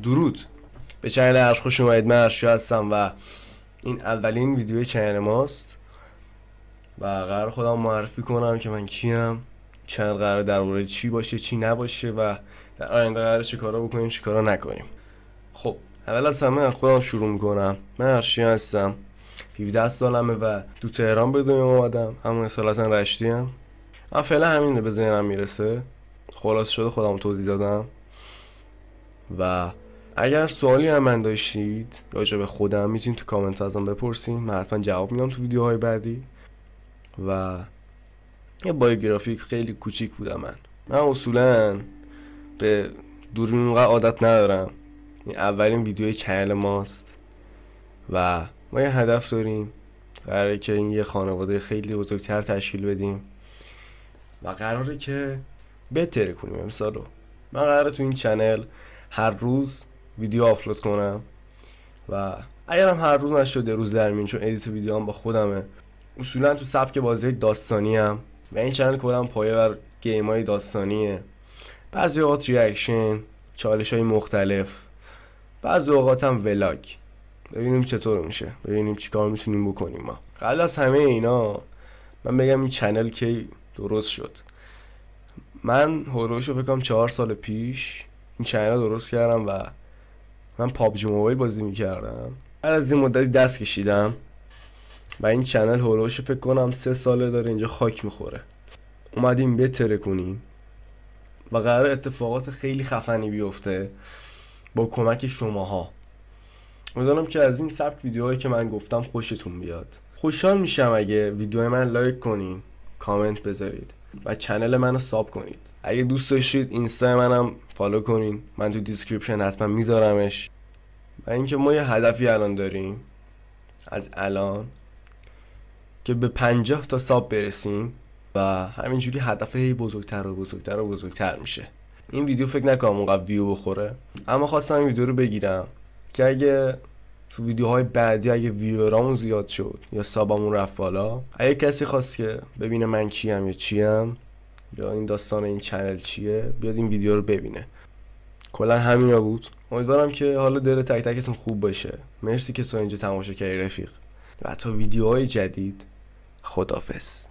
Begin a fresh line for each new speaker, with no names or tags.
درود به چنل ارش خوش اومدید. من ارشیا هستم و این اولین ویدیوی چنل ماست و قرار خودم معرفی کنم که من کیم، چنل قرار در مورد چی باشه چی نباشه و در آینده قرار چه کارا بکنیم چه کارا نکنیم. خب اول از همه خودم شروع میکنم. من ارشیا هستم، 17 سالمه و تو تهران به دنیا اومدم، اما اصالتا رشتی ام. من فعلا همینه به ذهنم میرسه، خلاص شده خودم توضیح دادم. و اگر سوالی هم من داشتید راجع به خودم میتونید تو کامنت ازم بپرسین، من حتما جواب میدم تو ویدیوهای بعدی. و یه بایوگرافیک خیلی کوچیک بودم. من اصولا به دوربین اونقدر عادت ندارم. این اولین ویدیوی چنل ماست و ما یه هدف داریم، قراره که این یه خانواده خیلی بزرگتر تشکیل بدیم و قراره که بهتره کنیم. مثلا من قراره تو این چنل هر روز ویدیو آپلود کنم و اگرم هر روز نشده روز در میون، چون ادیت ویدیو هم با خودمه. اصولا تو سبک بازی داستانی هم و این چنل کلا پایه بر گیم های داستانیه. بعضی اوقات ریاکشن، چالش های مختلف، بعضی اوقات هم ولاگ. ببینیم چطور میشه، ببینیم چی کار میتونیم بکنیم. ما قبل از همه اینا من بگم این چنل کی درست شد. من هولوشو فکر کنم 4 سال پیش این چنل درست کردم و من پابجی موبایل بازی میکردم. بعد از این مدتی دست کشیدم و این چنل هولوشو فکر کنم 3 ساله داره اینجا خاک میخوره. اومدیم بهتره کنیم و قرار اتفاقات خیلی خفنی بیفته با کمک شماها. امیدوارم که از این سبک ویدیوهایی که من گفتم خوشتون بیاد. خوشحال میشم اگه ویدیو من لایک کنین، کامنت بذارید و چنل منو ساب کنید. اگه دوست داشتید اینستا منم فالو کنین، من تو دیسکریپشن حتما میذارمش. و اینکه ما یه هدفی الان داریم از الان که به 50 تا ساب برسیم و همینجوری هدف هی بزرگتر و بزرگتر و بزرگتر میشه. این ویدیو فکر نکنم اونقدر ویو بخوره، اما خواستم این ویدیو رو بگیرم که اگه تو ویدیوهای بعدی اگه ویورامون زیاد شد یا سابمون رفت بالا، اگه کسی خواست که ببینه من کیم یا چیم یا این داستان این چنل چیه، بیاد این ویدیو رو ببینه. کلا همینا بود. امیدوارم که حالا دل تک تکتون خوب باشه. مرسی که تو اینجا تماشا کردی رفیق و تا ویدیوهای جدید خداحافظ.